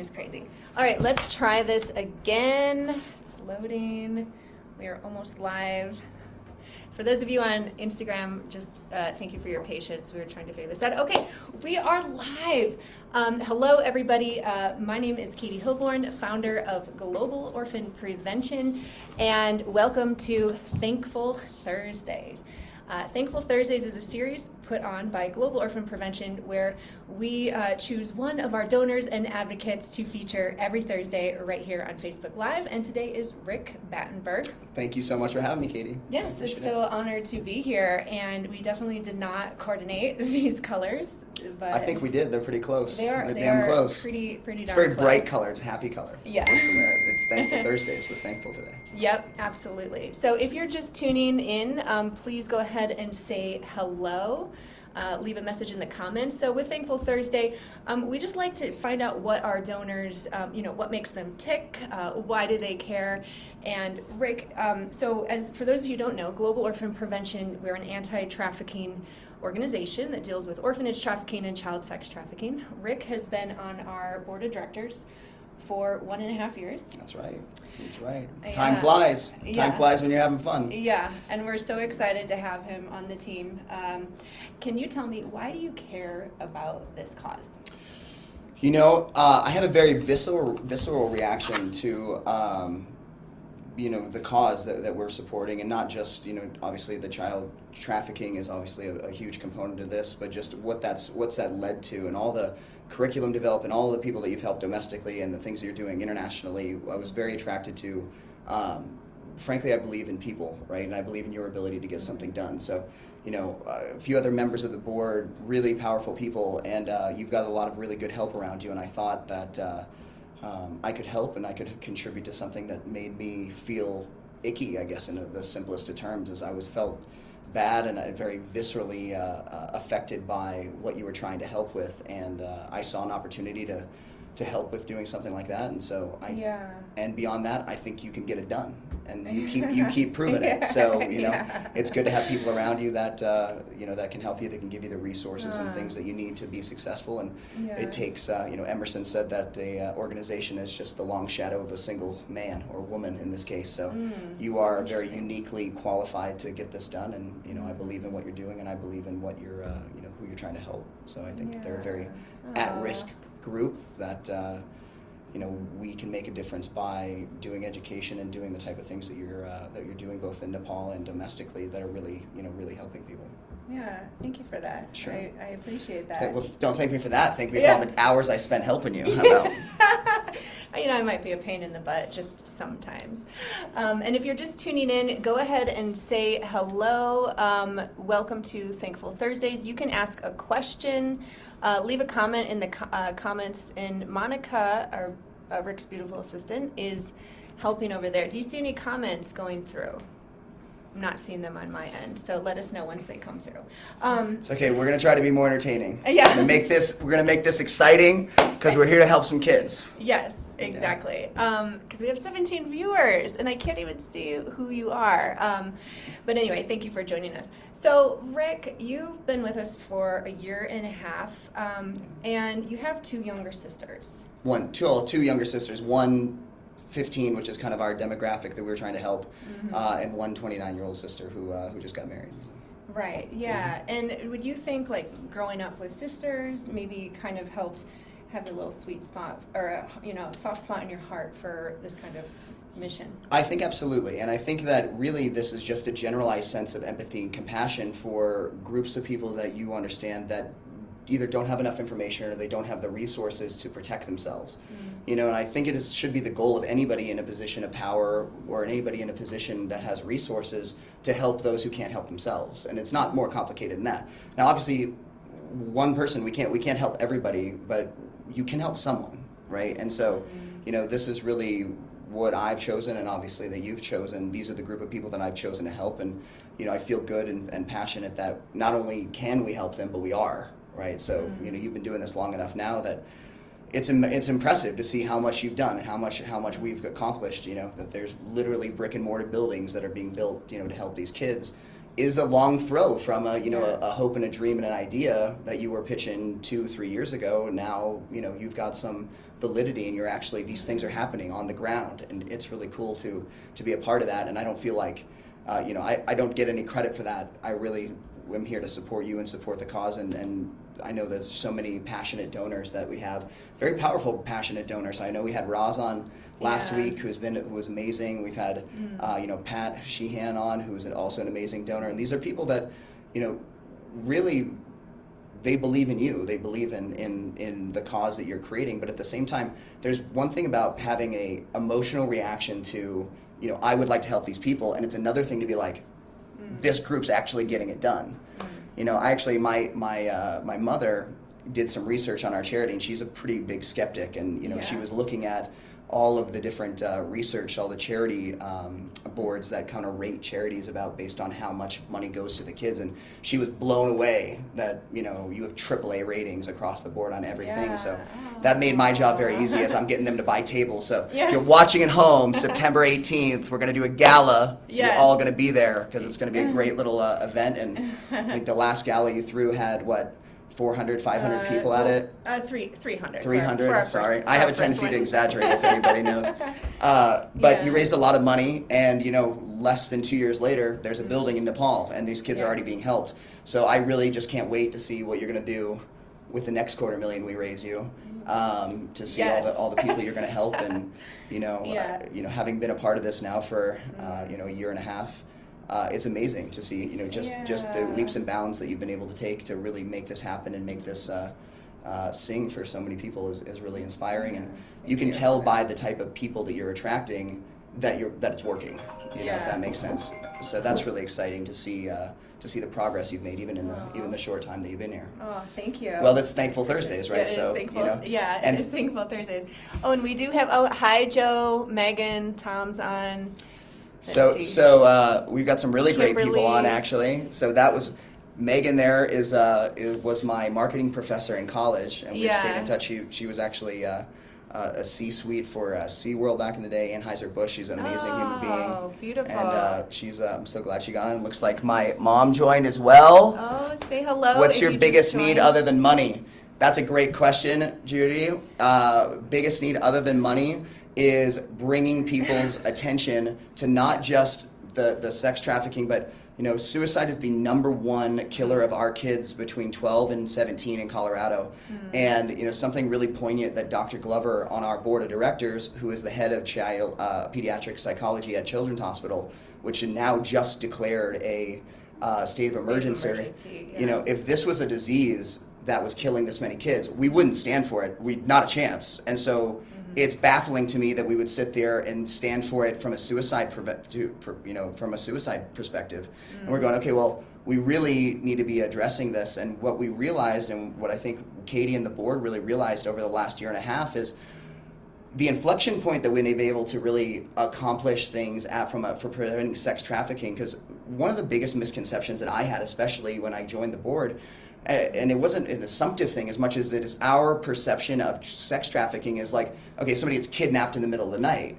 Here's crazy. All right, let's try this again. It's loading. We are almost live. For those of you on Instagram, just thank you for your patience. We were trying to figure this out. Okay, we are live. Hello, everybody. My name is Katie Hilborn, founder of Global Orphan Prevention, and welcome to Thankful Thursdays. Thankful Thursdays is a series put on by Global Orphan Prevention where we choose one of our donors and advocates to feature every Thursday right here on Facebook Live. And today is Rick Batenburg. Thank you so much for having me, Katie. Yes, it's so honored to be here. And we definitely did not coordinate these colors. But I think we did. They're pretty close. They're damn close. Pretty darn close. It's a very bright color. It's a happy color. Yeah. It's Thankful Thursdays. We're thankful today. Yep, absolutely. So if you're just tuning in, please go ahead and say hello. Leave a message in the comments. So with Thankful Thursday, we just like to find out what our donors, what makes them tick, why do they care. And Rick, so as for those of you who don't know, Global Orphan Prevention, we're an anti-trafficking organization that deals with orphanage trafficking and child sex trafficking. Rick has been on our board of directors for 1.5 years. That's right. Yeah. Time flies. Yeah. Time flies when you're having fun. Yeah, and we're so excited to have him on the team. Can you tell me, why do you care about this cause? I had a very visceral reaction to the cause that we're supporting, and not just, obviously the child trafficking is obviously a huge component of this, but just what's that led to, and all the curriculum development, all the people that you've helped domestically and the things that you're doing internationally. I was very attracted to, frankly, I believe in people, right? And I believe in your ability to get something done. So, a few other members of the board, really powerful people, and you've got a lot of really good help around you, and I thought that I could help and I could contribute to something that made me feel icky, I guess, in the simplest of terms, as I felt bad and very viscerally affected by what you were trying to help with, and I saw an opportunity to help with doing something like that, and so and beyond that, I think you can get it done, and you keep proving it. So it's good to have people around you that that can help you, that can give you the resources and things that you need to be successful. And it takes Emerson said that the organization is just the long shadow of a single man or woman in this case. So you are very uniquely qualified to get this done, and I believe in what you're doing, and I believe in what you're who you're trying to help. So I think that they're a very at-risk group that we can make a difference by doing education and doing the type of things that you're doing both in Nepal and domestically that are really really helping people. Yeah, thank you for that. Sure. I appreciate that. Well, don't thank me for that. Thank me for all the hours I spent helping you. How about? I might be a pain in the butt just sometimes. And if you're just tuning in, go ahead and say hello. Welcome to Thankful Thursdays. You can ask a question, leave a comment in the comments, and Monica, our Rick's beautiful assistant, is helping over there. Do you see any comments going through? I'm not seeing them on my end, so let us know once they come through. It's okay. We're gonna try to be more entertaining. Yeah. We're gonna make this exciting because we're here to help some kids. Yes, exactly. Because we have 17 viewers, and I can't even see who you are. But anyway, thank you for joining us. So, Rick, you've been with us for 1.5 years, and you have 2 younger sisters. Two younger sisters. One 15, which is kind of our demographic that we were trying to help, and one 29-year-old sister who just got married. Right, yeah. And would you think, like, growing up with sisters maybe kind of helped have a little sweet spot or a soft spot in your heart for this kind of mission? I think absolutely, and I think that really this is just a generalized sense of empathy and compassion for groups of people that you understand that either don't have enough information or they don't have the resources to protect themselves. And I think it should be the goal of anybody in a position of power or anybody in a position that has resources to help those who can't help themselves. And it's not more complicated than that. Now, obviously, one person, we can't help everybody, but you can help someone, right? And so, this is really what I've chosen, and obviously that you've chosen. These are the group of people that I've chosen to help, and I feel good and passionate that not only can we help them, but we are, right? So, you've been doing this long enough now that it's impressive to see how much you've done and how much we've accomplished. That there's literally brick and mortar buildings that are being built, to help these kids. is a long throw from a you know Yeah. a hope and a dream and an idea that you were pitching 2-3 years ago. Now you know you've got some validity and you're actually these things are happening on the ground, and it's really cool to be a part of that. And I don't feel like you know I don't get any credit for that. I really am here to support you and support the cause, and I know there's so many passionate donors that we have, very powerful passionate donors. I know we had Roz on last Yeah. week who was amazing. We've had you know Pat Sheehan on, who's also an amazing donor, and these are people that you know really they believe in you, they believe in the cause that you're creating. But at the same time, there's one thing about having a emotional reaction to you know I would like to help these people, and it's another thing to be like this group's actually getting it done. You know, I actually my mother did some research on our charity, and she's a pretty big skeptic, and you know she Yeah. was looking at all of the different research, all the charity boards that kind of rate charities about based on how much money goes to the kids, and she was blown away that you know you have AAA ratings across the board on everything. Yeah. So that made my job very easy as I'm getting them to buy tables. So Yeah. if you're watching at home, September 18th, we're going to do a gala. You're Yes. all going to be there because it's going to be a great little event. And I think the last gala you threw had what 400, 500 people at it. 300. 300, sorry. I have a tendency to exaggerate if anybody knows. But Yeah. you raised a lot of money, and you know, less than 2 years later, there's a building in Nepal, and these kids are Yeah. already being helped. So I really just can't wait to see what you're going to do with the next $250,000 we raise you, to see Yes. all the people you're going to help, and Yeah. having been a part of this now for a year and a half. It's amazing to see, just the Yeah. leaps and bounds that you've been able to take to really make this happen and make this sing for so many people is really inspiring. And you can tell by the type of people that you're attracting that it's working. If Yeah. that makes sense. So that's really exciting to see the progress you've made even in the short time that you've been here. Oh, thank you. Well, that's Thankful Thursdays, right? Yeah, it is So thankful. and It is Thankful Thursdays. Oh, and we do have. Oh, hi, Joe, Megan, Tom's on. Let's see. We've got some really great people on Kimberly. actually. So that was Megan. There was my marketing professor in college, and we've stayed in touch. She was actually a C-suite for SeaWorld back in the day. Anheuser-Busch. She's an amazing human being. Oh, beautiful. And she's I'm so glad she got on. It looks like my mom joined as well. Oh, say hello. What's if your you biggest just need joined. other than money? That's a great question, Judy. Biggest need other than money is bringing people's attention to not just the sex trafficking, but suicide is the #1 killer of our kids between 12 and 17 in Colorado. And something really poignant that Dr. Glover on our board of directors, who is the head of child pediatric psychology at Children's Hospital, which now just declared a state of emergency. Yeah. If this was a disease that was killing this many kids, we wouldn't stand for it. Not a chance. And so it's baffling to me that we would sit there and stand for it from a suicide from a suicide perspective. And we're going, okay, well, we really need to be addressing this. And what we realized, and what I think Katie and the board really realized over the last year and a half, is the inflection point that we may be able to really accomplish things for preventing sex trafficking. Because one of the biggest misconceptions that I had, especially when I joined the board, and it wasn't an assumptive thing as much as it is our perception of sex trafficking is like, okay, somebody gets kidnapped in the middle of the night.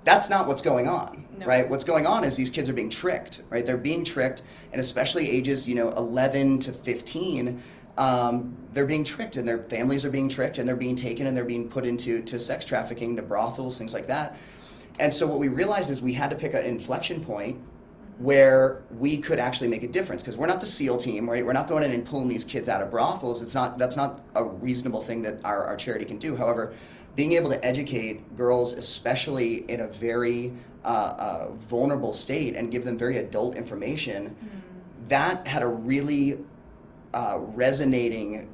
That's not what's going on, No. right? What's going on is these kids are being tricked, right? They're being tricked, and especially ages 11 to 15, they're being tricked, and their families are being tricked, and they're being taken, and they're being put into sex trafficking, to brothels, things like that. And so what we realized is we had to pick an inflection point where we could actually make a difference, because we're not the SEAL team, right? We're not going in and pulling these kids out of brothels. That's not a reasonable thing that our charity can do. However, being able to educate girls, especially in a very vulnerable state, and give them very adult information, that had a really resonating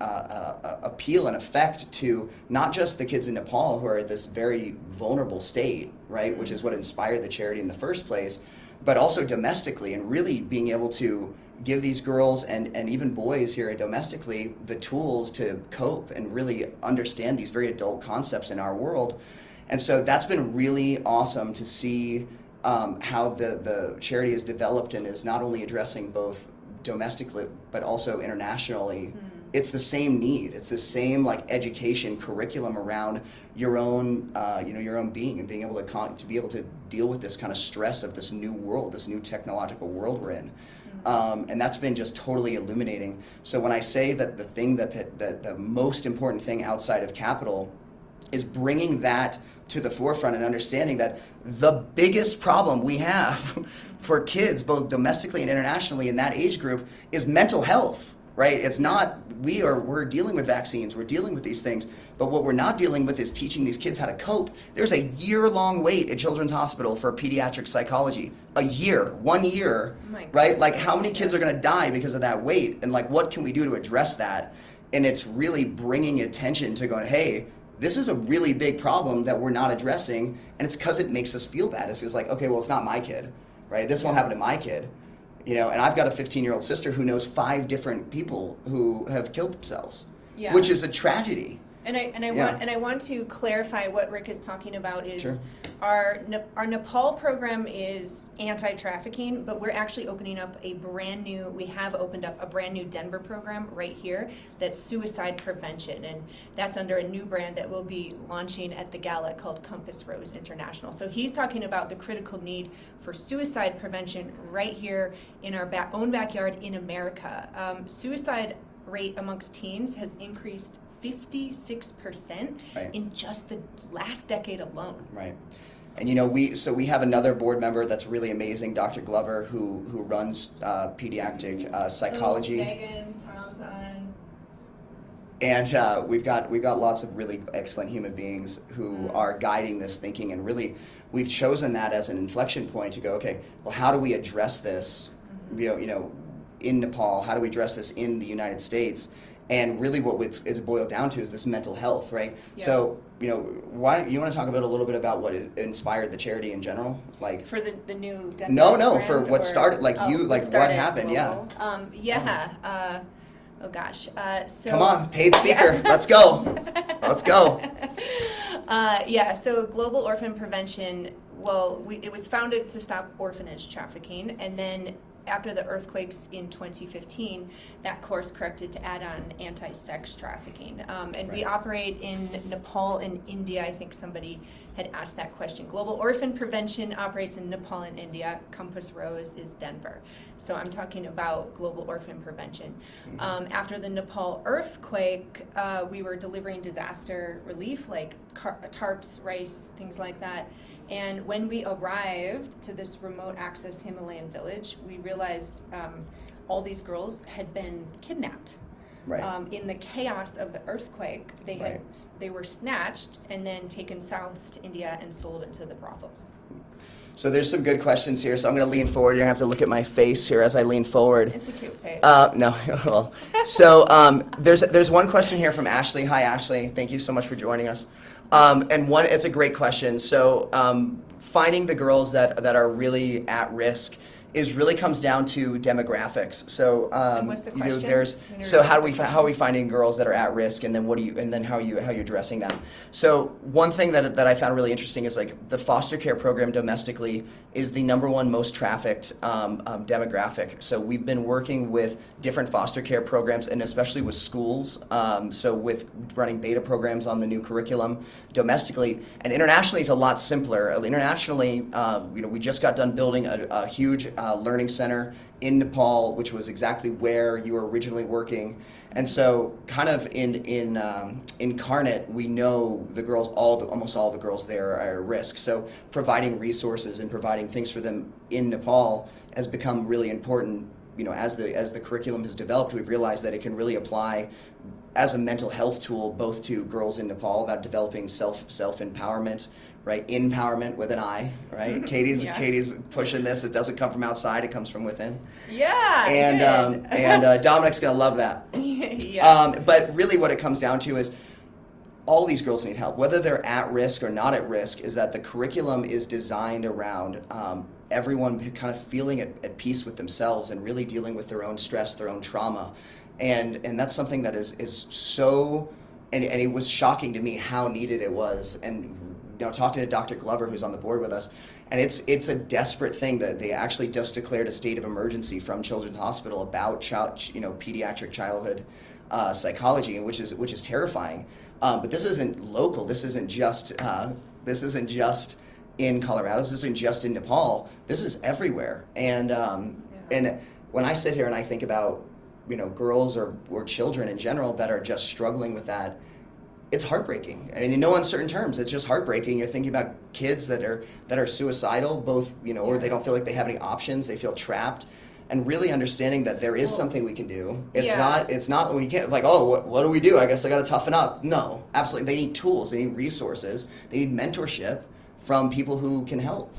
appeal and effect to not just the kids in Nepal who are at this very vulnerable state, right, which is what inspired the charity in the first place, but also domestically, and really being able to give these girls and even boys here domestically the tools to cope and really understand these very adult concepts in our world. And so that's been really awesome to see how the charity has developed and is not only addressing both domestically but also internationally. It's the same need. It's the same education curriculum around your own your own being, and being able to be able to deal with this kind of stress of this new world, this new technological world we're in. And that's been just totally illuminating. So when I say that the thing that the most important thing outside of capital is bringing that to the forefront and understanding that the biggest problem we have for kids, both domestically and internationally in that age group, is mental health, right? It's not, we're dealing with vaccines, we're dealing with these things, but what we're not dealing with is teaching these kids how to cope. There's a year-long wait at Children's Hospital for pediatric psychology. A year, 1 year, right? Like, how many kids are gonna die because of that wait? And like, what can we do to address that? And it's really bringing attention to going, hey, this is a really big problem that we're not addressing, and it's because it makes us feel bad. It's just like, okay, well, it's not my kid, right? This won't happen to my kid, you know. And I've got a 15-year-old sister who knows 5 different people who have killed themselves, which is a tragedy. And I want to clarify what Rick is talking about is our Nepal program is anti-trafficking, but we're actually opening up we have opened up a brand new Denver program right here that's suicide prevention, and that's under a new brand that we'll be launching at the gala called Compass Rose International. So he's talking about the critical need for suicide prevention right here in our own backyard in America. Suicide rate amongst teens has increased 56% in just the last decade alone. Right. And you know, we have another board member that's really amazing, Dr. Glover, who runs pediatric psychology. Megan, Tom's on. And we've got lots of really excellent human beings who are guiding this thinking, and really we've chosen that as an inflection point to go, okay, well, how do we address this? You know, in Nepal, how do we address this in the United States? And really what it's boiled down to is this mental health, right? Yeah. So, you know, why you want to talk about a little bit about what inspired the charity in general? Like for the new Denver No, for what started, like what happened, Global. Oh gosh. So come on, paid speaker. Let's go. Let's go. So Global Orphan Prevention, it was founded to stop orphanage trafficking, and then after the earthquakes in 2015, that course corrected to add on anti-sex trafficking. And we operate in Nepal and India. I think somebody had asked that question. Global Orphan Prevention operates in Nepal and India. Compass Rose is Denver. So I'm talking about Global Orphan Prevention. After the Nepal earthquake, we were delivering disaster relief like tarps, rice, things like that. And when we arrived to this remote access Himalayan village, we realized all these girls had been kidnapped. Right. In the chaos of the earthquake, they were snatched and then taken south to India and sold into the brothels. So there's some good questions here. So I'm going to lean forward. You're going to have to look at my face here as I lean forward. It's a cute face. No. Well, so there's one question here from Ashley. Hi, Ashley. Thank you so much for joining us. It's a great question. So finding the girls that are really at risk really comes down to demographics. So and what's the question? How are we finding girls that are at risk, and then how are you addressing them? So one thing that I found really interesting is like the foster care program domestically is the #1 most trafficked demographic. So we've been working with different foster care programs, and especially with schools. So with running beta programs on the new curriculum domestically, and internationally is a lot simpler. Internationally, we just got done building a huge learning center in Nepal, which was exactly where you were originally working. And so kind of in incarnate, we know the girls, almost all the girls there are at risk. So providing resources and providing things for them in Nepal has become really important. You know, as the curriculum has developed, we've realized that it can really apply as a mental health tool, both to girls in Nepal about developing self-empowerment, right? Empowerment with an I, right? Katie's pushing this. It doesn't come from outside; it comes from within. Yeah. And Dominic's gonna love that. But really, what it comes down to is all these girls need help, whether they're at risk or not at risk. Is that the curriculum is designed around everyone kind of feeling at peace with themselves and really dealing with their own stress, their own trauma, and that's something that is so. And it was shocking to me how needed it was. And talking to Dr. Glover, who's on the board with us, and it's a desperate thing that they actually just declared a state of emergency from Children's Hospital about pediatric childhood psychology, which is terrifying. But this isn't local. This isn't just in Colorado. This isn't just in Nepal. This is everywhere. And when I sit here and I think about, girls or children in general that are just struggling with that, it's heartbreaking. I mean, in no uncertain terms, it's just heartbreaking. You're thinking about kids that are suicidal, both, or they don't feel like they have any options, they feel trapped. And really understanding that there is something we can do. It's not we can't what do we do? I guess I got to toughen up. No, absolutely. They need tools, they need resources, they need mentorship from people who can help.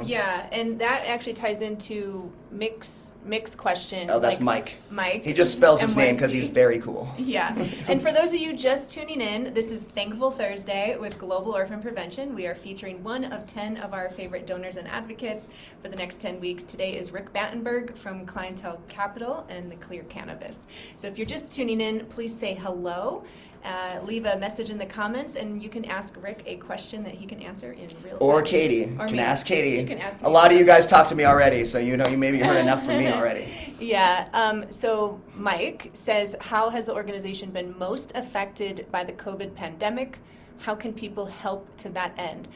Yeah, and that actually ties into Mick's question. Oh, that's Mike. Mike. He just spells his name because he's very cool. Yeah. And for those of you just tuning in, this is Thankful Thursday with Global Orphan Prevention. We are featuring one of 10 of our favorite donors and advocates for the next 10 weeks. Today is Rick Batenburg from Cliintel Capital and the Clear Cannabis. So if you're just tuning in, please say hello. Leave a message in the comments, and you can ask Rick a question that he can answer in real time. Or Katie. Or can me. ask Katie. You can ask me. A lot of you guys talked to me already, so you maybe heard enough from me already. Yeah. So Mike says, how has the organization been most affected by the COVID pandemic? How can people help to that end?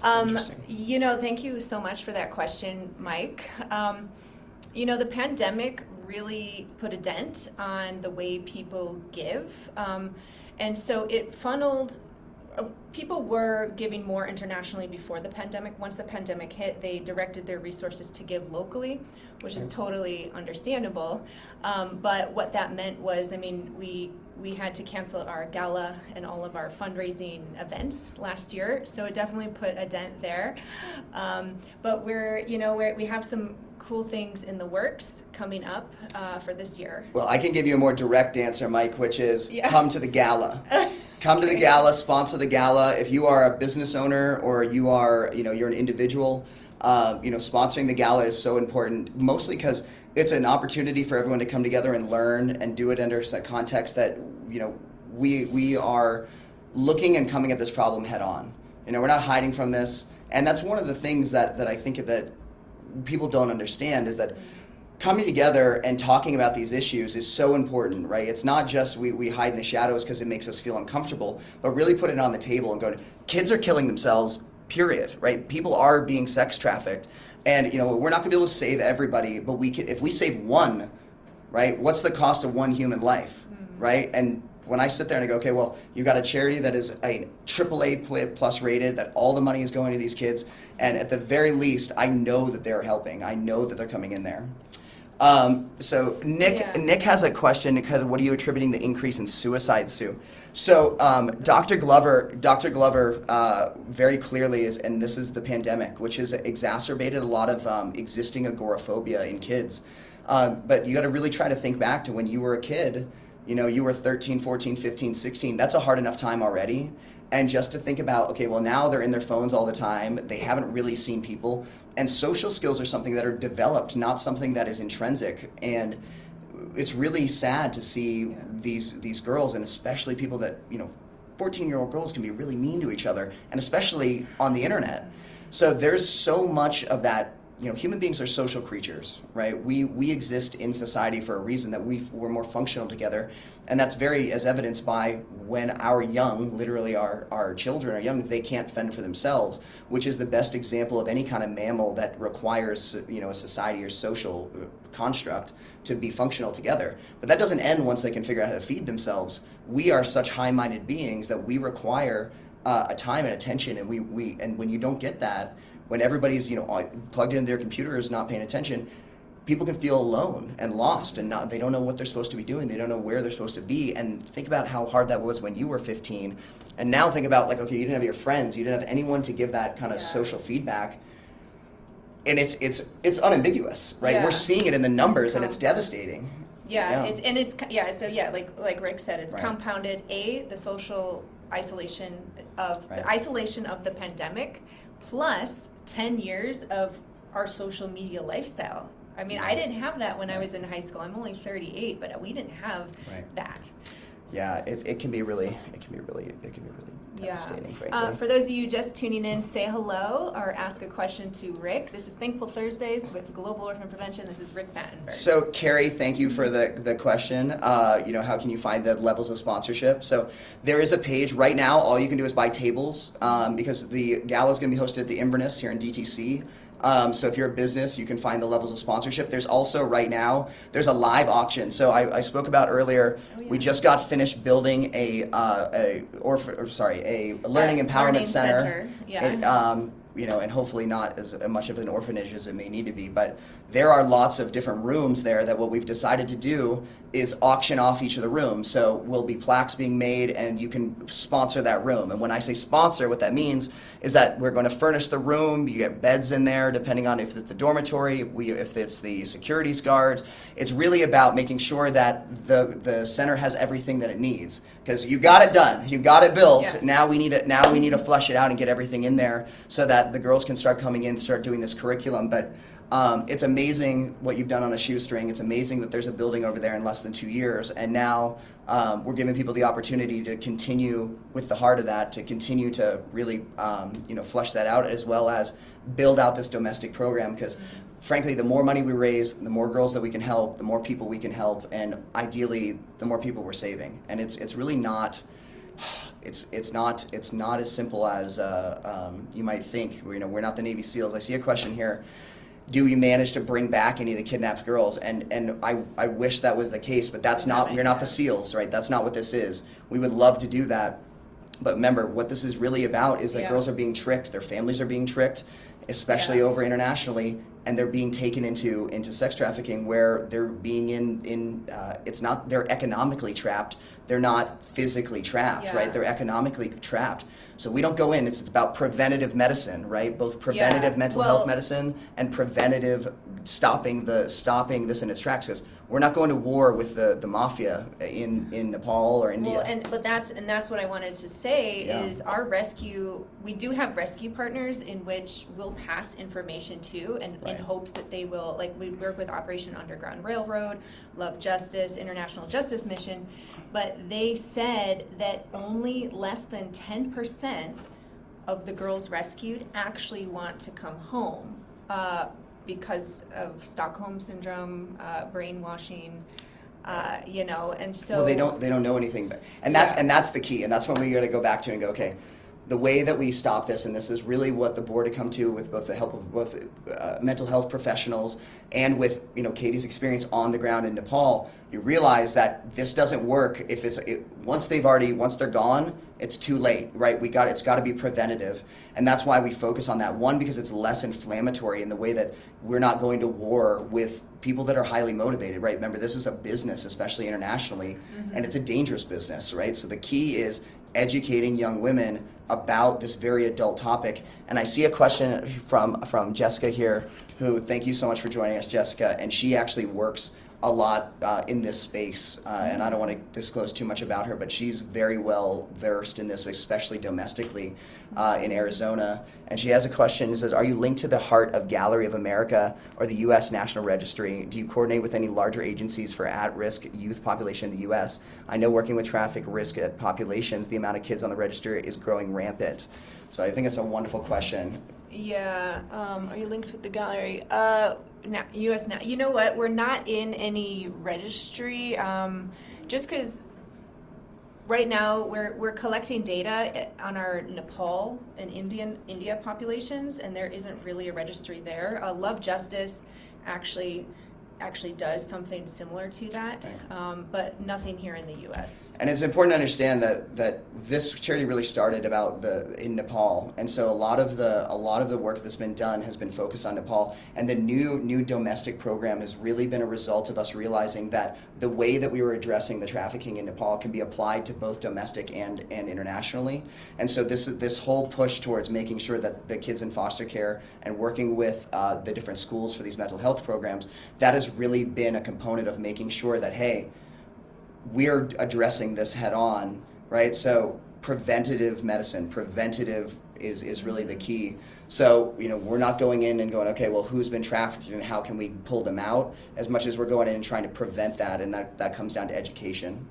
Thank you so much for that question, Mike. The pandemic really put a dent on the way people give. And so it funneled, people were giving more internationally before the pandemic. Once the pandemic hit, they directed their resources to give locally, which is totally understandable. But what that meant was, we had to cancel our gala and all of our fundraising events last year. So it definitely put a dent there. But we have some cool things in the works coming up for this year. Well, I can give you a more direct answer, Mike, which is come to the gala. Come to the gala, sponsor the gala. If you are a business owner or you are, you're an individual, sponsoring the gala is so important, mostly because it's an opportunity for everyone to come together and learn and do it under a context that, we are looking and coming at this problem head on. We're not hiding from this. And that's one of the things that I think that people don't understand is that coming together and talking about these issues is so important, right? It's not just we hide in the shadows because it makes us feel uncomfortable, but really put it on the table and go, kids are killing themselves, period, right? People are being sex trafficked. And, we're not gonna be able to save everybody, but if we save one, right, what's the cost of one human life, right? And when I sit there and I go, okay, well, you got a charity that is a AAA plus rated, that all the money is going to these kids, and at the very least, I know that they're helping. I know that they're coming in there. So Nick has a question because what are you attributing the increase in suicides to? So Dr. Glover very clearly is, and this is the pandemic, which has exacerbated a lot of existing agoraphobia in kids. But you got to really try to think back to when you were a kid. You were 13, 14, 15, 16. That's a hard enough time already. And just to think about, okay, well, now they're in their phones all the time. They haven't really seen people. And social skills are something that are developed, not something that is intrinsic. And it's really sad to see these girls, and especially people that, 14-year-old girls can be really mean to each other, and especially on the internet. So there's so much of that. Human beings are social creatures, right? We exist in society for a reason, that we're more functional together. And that's as evidenced by when our young, literally our children are young, they can't fend for themselves, which is the best example of any kind of mammal that requires, a society or social construct to be functional together. But that doesn't end once they can figure out how to feed themselves. We are such high-minded beings that we require a time and attention, and and when you don't get that, when everybody's plugged into their computers, not paying attention, people can feel alone and lost, and they don't know what they're supposed to be doing. They don't know where they're supposed to be. And think about how hard that was when you were 15. And now think about okay, you didn't have your friends, you didn't have anyone to give that kind of social feedback. And it's unambiguous, right? Yeah. We're seeing it in the numbers, and it's devastating. Yeah. Like Rick said, it's compounded. The social isolation of the pandemic, plus 10 years of our social media lifestyle. I didn't have that when I was in high school. I'm only 38, but we didn't have that. Yeah, it can be really devastating, frankly. For those of you just tuning in, say hello or ask a question to Rick. This is Thankful Thursdays with Global Orphan Prevention. This is Rick Batenburg. So, Carrie, thank you for the question. How can you find the levels of sponsorship? So, there is a page right now. All you can do is buy tables because the gala is going to be hosted at the Inverness here in DTC. So if you're a business, you can find the levels of sponsorship. There's also right now, there's a live auction. So I spoke about earlier, we just got finished building a learning empowerment center. Yeah. And hopefully not as much of an orphanage as it may need to be, but there are lots of different rooms there that what we've decided to do is auction off each of the rooms. So will be plaques being made and you can sponsor that room. And when I say sponsor, what that means is that we're going to furnish the room, you get beds in there depending on if it's the dormitory, if it's the securities guards. It's really about making sure that the center has everything that it needs. Because you got it done, you got it built. Yes. Now we need to flush it out and get everything in there so that the girls can start coming in, start doing this curriculum. But it's amazing what you've done on a shoestring. It's amazing that there's a building over there in less than 2 years, and now we're giving people the opportunity to continue with the heart of that, to continue to really flush that out, as well as build out this domestic program. Because frankly, the more money we raise, the more girls that we can help, the more people we can help, and ideally, the more people we're saving. And it's really not. It's not as simple as you might think. We're not the Navy SEALs. I see a question here. Do we manage to bring back any of the kidnapped girls? And I wish that was the case, but that's not. We're not the SEALs, right? That's not what this is. We would love to do that, but remember, what this is really about is that girls are being tricked. Their families are being tricked, especially over internationally, and they're being taken into sex trafficking, where they're being they're economically trapped. They're not physically trapped, right? They're economically trapped. So we don't go in. It's about preventative medicine, right? Both preventative mental health medicine and preventative stopping this in its tracks. Because we're not going to war with the mafia in Nepal or India. Well, but that's what I wanted to say is our rescue. We do have rescue partners in which we'll pass information to, and in hopes that they will. Like, we work with Operation Underground Railroad, Love Justice, International Justice Mission, but they said that only less than 10% of the girls rescued actually want to come home. Because of Stockholm syndrome, brainwashing, and so they don't know anything, and that's the key, and that's when we got to go back to and go, okay, the way that we stop this, and this is really what the board had come to with both the help of both mental health professionals and with Katie's experience on the ground in Nepal. You realize that this doesn't work if once they're gone, it's too late, right? It's got to be preventative, and that's why we focus on that one, because it's less inflammatory in the way that we're not going to war with people that are highly motivated, right? Remember, this is a business, especially internationally, and it's a dangerous business, right? So the key is educating young women about this very adult topic. And I see a question from Jessica here, who, thank you so much for joining us, Jessica, and she actually works a lot in this space, and I don't want to disclose too much about her, but she's very well versed in this, especially domestically in Arizona. And she has a question. It says, are you linked to the Heart of Gallery of America or the U.S. National Registry? Do you coordinate with any larger agencies for at-risk youth population in the U.S.? I know working with traffic risk populations, the amount of kids on the register is growing rampant. So I think it's a wonderful question. Yeah, are you linked with the gallery? U.S. now. You know what? We're not in any registry, just because right now we're collecting data on our Nepal and India populations, and there isn't really a registry there. Love Justice actually does something similar to that, but nothing here in the U.S. And it's important to understand that this charity really started in Nepal, and so a lot of the work that's been done has been focused on Nepal, and the new domestic program has really been a result of us realizing that the way that we were addressing the trafficking in Nepal can be applied to both domestic and internationally. And so this whole push towards making sure that the kids in foster care and working with the different schools for these mental health programs, that has really been a component of making sure that, hey, we're addressing this head on, right? So preventative medicine, is really the key. So, we're not going in and going, okay, well, who's been trafficked and how can we pull them out, as much as we're going in and trying to prevent that, and that comes down to education.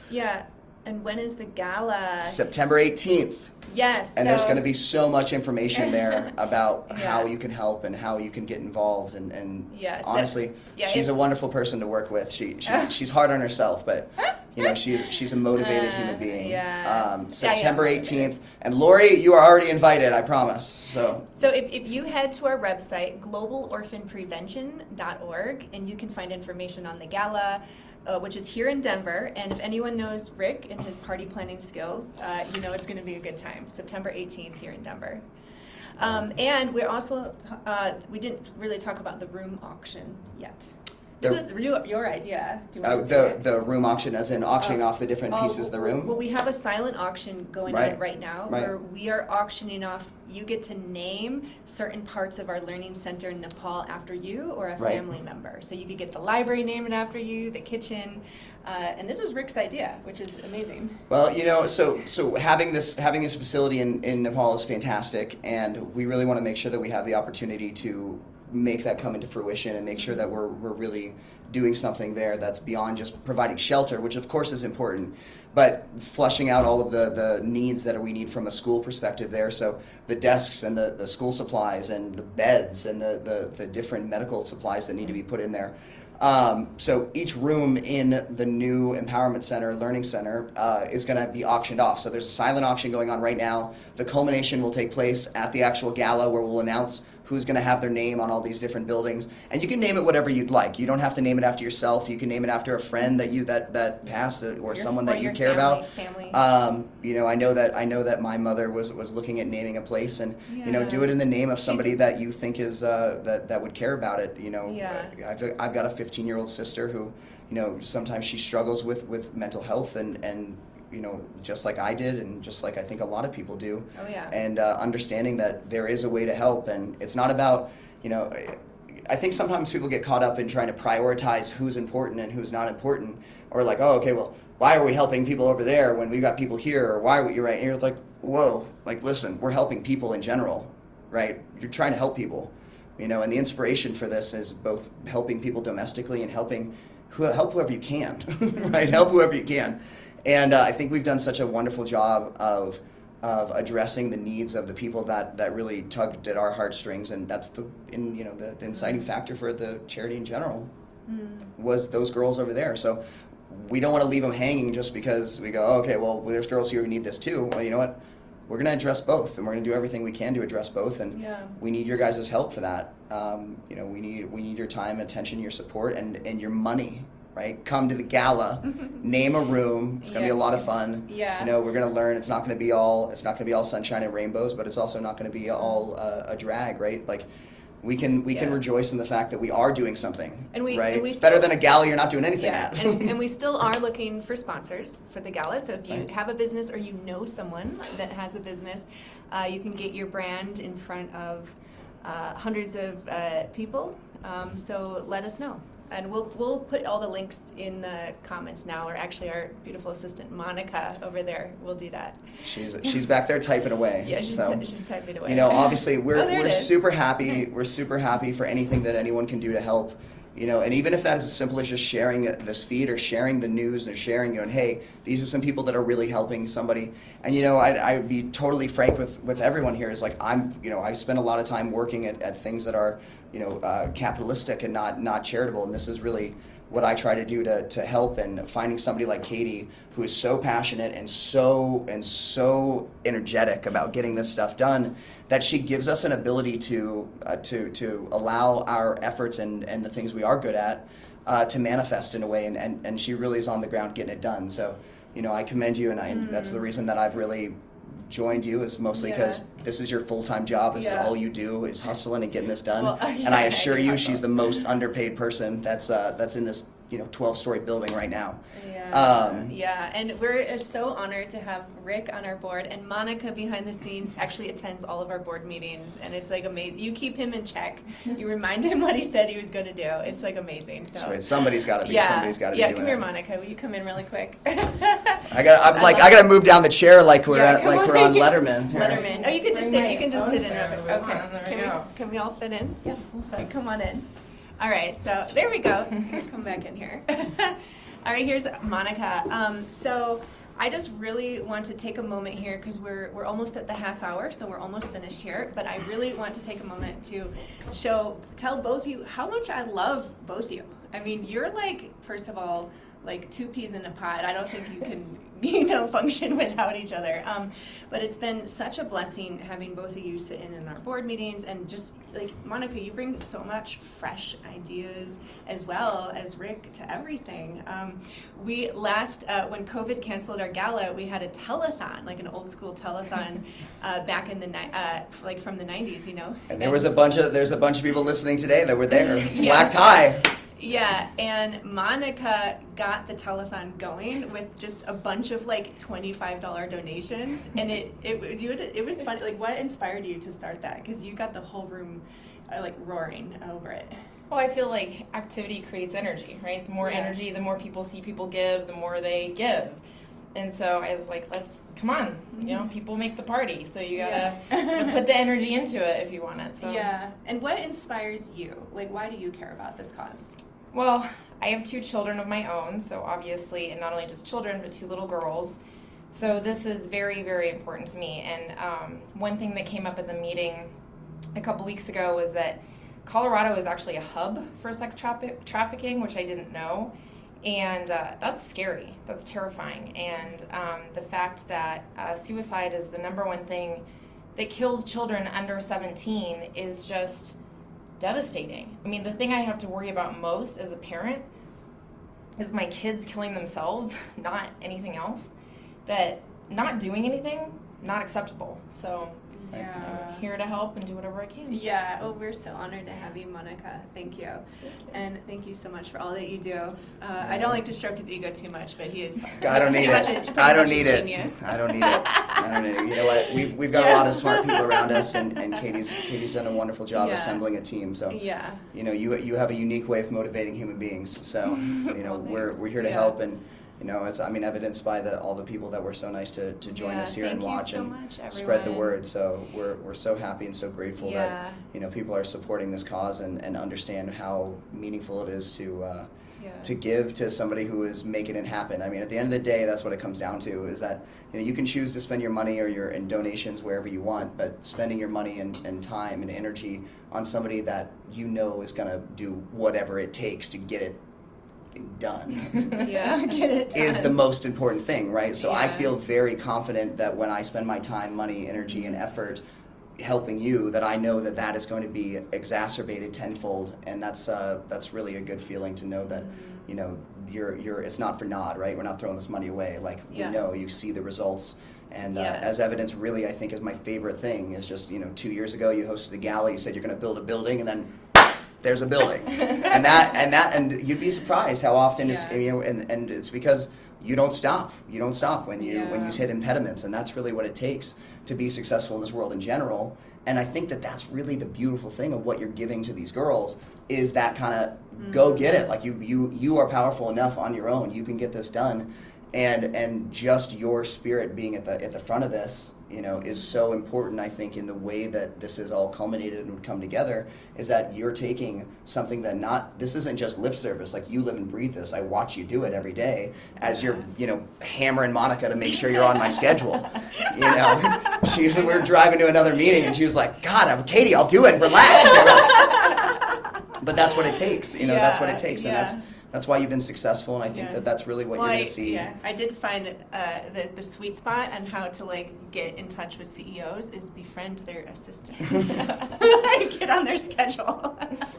Yeah, And when is the gala? September 18th. Yes. And there's going to be so much information there about Yeah. how you can help and how you can get involved. And Yeah, so- honestly, yeah, she's a wonderful person to work with. She's hard on herself, but she's a motivated human being. Yeah. September Yeah. 18th. And Lori, you are already invited, I promise. So if you head to our website, globalorphanprevention.org, and you can find information on the gala, which is here in Denver. And if anyone knows Rick and his party planning skills, you know it's going to be a good time. September 18th here in Denver. And we're also, we didn't really talk about the room auction yet. This was your idea. Do you want to say it? the room auction, as in auctioning off the different pieces of the room? Well, we have a silent auction going on right now where we are auctioning off. You get to name certain parts of our learning center in Nepal after you or a family member. So you could get the library named after you, the kitchen. And this was Rick's idea, which is amazing. Well, so having this facility in Nepal is fantastic, and we really want to make sure that we have the opportunity to make that come into fruition and make sure that we're really doing something there that's beyond just providing shelter, which of course is important, but flushing out all of the needs that we need from a school perspective there. So the desks and the school supplies and the beds and the different medical supplies that need to be put in there. So each room in the new Empowerment Center, Learning Center, is going to be auctioned off. So there's a silent auction going on right now. The culmination will take place at the actual gala where we'll announce who's going to have their name on all these different buildings. And you can name it whatever you'd like. You don't have to name it after yourself. You can name it after a friend that passed or someone that you care about. Family. I know that my mother was looking at naming a place, and do it in the name of somebody that you think is that would care about it. I've got a 15-year-old sister who, sometimes she struggles with mental health and just like I did, and just like I think a lot of people do. Oh, yeah. And understanding that there is a way to help, and it's not about, I think sometimes people get caught up in trying to prioritize who's important and who's not important, or like, oh, okay, well, why are we helping people over there when we've got people here, or why are we, right? And you're like, whoa, like, listen, we're helping people in general, right? You're trying to help people, and the inspiration for this is both helping people domestically and help whoever you can, right? Help whoever you can. And I think we've done such a wonderful job of addressing the needs of the people that really tugged at our heartstrings, and that's the inciting factor for the charity in general was those girls over there. So we don't want to leave them hanging just because we go, oh, okay, well, there's girls here who need this too. Well, you know what? We're going to address both, and we're going to do everything we can to address both, and we need your guys' help for that. We need your time, attention, your support, and your money. Right? Come to the gala, name a room. It's gonna be a lot of fun. Yeah. We're gonna learn. It's not gonna be all sunshine and rainbows, but it's also not gonna be all a drag, right? Like we can rejoice in the fact that we are doing something. Right? It's better than a gala you're not doing anything at. and we still are looking for sponsors for the gala. So if you have a business or you know someone that has a business, you can get your brand in front of hundreds of people. So let us know. And we'll put all the links in the comments now, or actually our beautiful assistant Monica over there will do that. She's back there typing away. Yeah, she's typing away. Obviously we're super happy. Okay. We're super happy for anything that anyone can do to help. And even if that is as simple as just sharing this feed or sharing the news and sharing, hey, these are some people that are really helping somebody. And I'd be totally frank with everyone here. Is like I spend a lot of time working at things that are capitalistic and not charitable, and this is really what I try to do to help. And finding somebody like Katie, who is so passionate and so energetic about getting this stuff done, that she gives us an ability to allow our efforts and the things we are good at to manifest in a way, and she really is on the ground getting it done. So I commend you, and that's the reason that I've really joined you, is mostly because this is your full-time job. This is all you do, is hustling and getting this done. Well, and I assure you, she's the most underpaid person that's in this 12-story building right now. And we're so honored to have Rick on our board, and Monica behind the scenes actually attends all of our board meetings, and it's like amazing. You keep him in check. You remind him what he said he was going to do. It's like amazing. So that's right. Somebody's got to be. Somebody's got to be. Yeah, doing come here, it. Monica. Will you come in really quick? I got to move down the chair like we're we're on Letterman. Letterman. Oh, you can just sit. You can just sit in. Okay. Can we all fit in? Yeah. Okay, come on in. All right. So there we go. Come back in here. All right, here's Monica. So I just really want to take a moment here because we're almost at the half hour, so we're almost finished here. But I really want to take a moment to tell both of you how much I love both of you. I mean, you're like, first of all, like two peas in a pod. I don't think you can, function without each other. But it's been such a blessing having both of you sit in our board meetings, and just like Monica, you bring so much fresh ideas as well as Rick to everything. We when COVID canceled our gala, we had a telethon, like an old school telethon, back in the like from the 90s, And there's a bunch of people listening today that were there. Black tie. Yeah, and Monica got the telethon going with just a bunch of like $25 donations, and it was fun. Like, what inspired you to start that? Because you got the whole room like roaring over it. Well, I feel like activity creates energy, right? The more energy, the more people see people give, the more they give. And so I was like, come on, people make the party, so you gotta put the energy into it if you want it. So. Yeah, and what inspires you? Like, why do you care about this cause? Well, I have 2 children of my own, so obviously, and not only just children, but 2 little girls. So this is very, very important to me. And one thing that came up at the meeting a couple weeks ago was that Colorado is actually a hub for sex trafficking, which I didn't know. And that's scary. That's terrifying. And the fact that suicide is the #1 thing that kills children under 17 is just devastating. I mean, the thing I have to worry about most as a parent is my kids killing themselves, not anything else. That not doing anything, not acceptable. So I'm here to help and do whatever I can. Yeah, we're so honored to have you, Monica. Thank you. And thank you so much for all that you do. I don't like to stroke his ego too much, but he is I don't need it. I don't need it. You know what? We've got a lot of smart people around us, and Katie's done a wonderful job assembling a team. So you have a unique way of motivating human beings. So we're here to help, and it's evidenced by all the people that were so nice to join us here and watch and spread the word. So we're so happy and so grateful that people are supporting this cause and understand how meaningful it is to give to somebody who is making it happen. I mean, at the end of the day, that's what it comes down to, is that you can choose to spend your money or your in donations wherever you want, but spending your money and time and energy on somebody that is going to do whatever it takes to get it done get it done. Is the most important thing, right? So I feel very confident that when I spend my time, money, energy, and effort helping you, that I know that is going to be exacerbated tenfold, and that's really a good feeling to know that you're it's not for naught, right? We're not throwing this money away. Like we know you see the results. And as evidence, really, I think is my favorite thing is just 2 years ago you hosted a gala, you said you're going to build a building, and then there's a building, and you'd be surprised how often it's and it's because you don't stop when you hit impediments, and that's really what it takes to be successful in this world in general. And I think that's really the beautiful thing of what you're giving to these girls is that kind of go get it, like you are powerful enough on your own, you can get this done, and just your spirit being at the front of this is so important. I think in the way that this is all culminated and would come together is that you're taking something that this isn't just lip service, like you live and breathe this. I watch you do it every day as you're hammering Monica to make sure you're on my schedule. We're driving to another meeting and she was like, God, Katie, I'll do it, relax. But that's what it takes, that's what it takes, and that's why you've been successful, and I think that's really what you're going to see. Yeah, I did find the sweet spot on how to get in touch with CEOs is befriend their assistant. Get on their schedule.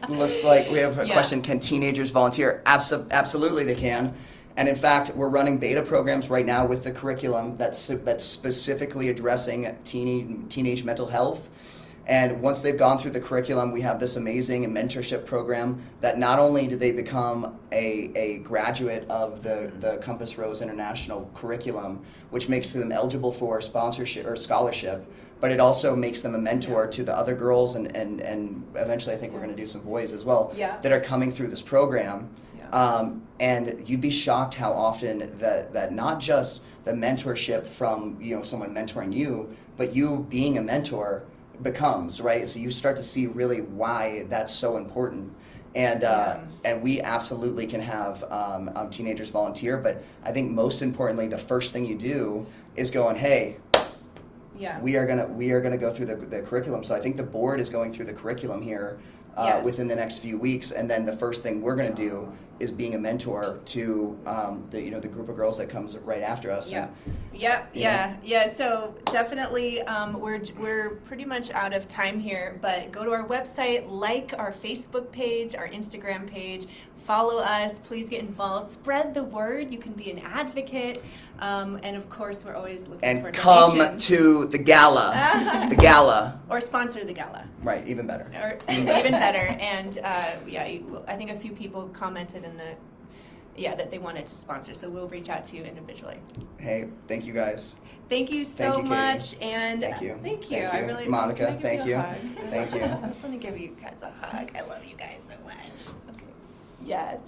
Looks like we have a question. Can teenagers volunteer? Absolutely they can. And in fact, we're running beta programs right now with the curriculum that's specifically addressing teenage mental health. And once they've gone through the curriculum, we have this amazing mentorship program that not only do they become a graduate of the Compass Rose International curriculum, which makes them eligible for sponsorship or scholarship, but it also makes them a mentor to the other girls and eventually I think we're going to do some boys as well that are coming through this program. And you'd be shocked how often that not just the mentorship from someone mentoring you, but you being a mentor becomes, right? So you start to see really why that's so important. And we absolutely can have teenagers volunteer, but I think most importantly, the first thing you do is going, hey, Yeah. we are gonna go through the curriculum. So I think the board is going through the curriculum here Yes. within the next few weeks, and then the first thing we're gonna do is being a mentor to the group of girls that comes right after us. Yeah. And, Yep. you Yeah. So definitely, we're pretty much out of time here. But go to our website, like our Facebook page, our Instagram page. Follow us. Please get involved. Spread the word. You can be an advocate. And of course, we're always looking for and come donations. to the gala. The gala. Or sponsor the gala. Right. Even better. Or even better. And I think a few people commented in the that they wanted to sponsor. So we'll reach out to you individually. Hey, thank you guys. Thank you so Thank you, Katie. much, and Thank you. Thank you. Thank I you. really, Monica, can I give thank you. you. A hug? Thank you. I just want to give you guys a hug. I love you guys so much. Okay. Yes.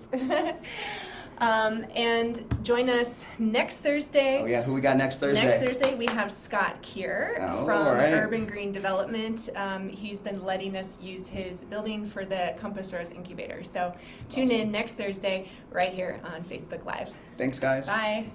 And join us next Thursday. Oh yeah, who we got next Thursday? Next Thursday, we have Scott Kier Oh, from all right. Urban Green Development. He's been letting us use his building for the Compass Rose Incubator. So tune Awesome. in next Thursday right here on Facebook Live. Thanks, guys. Bye.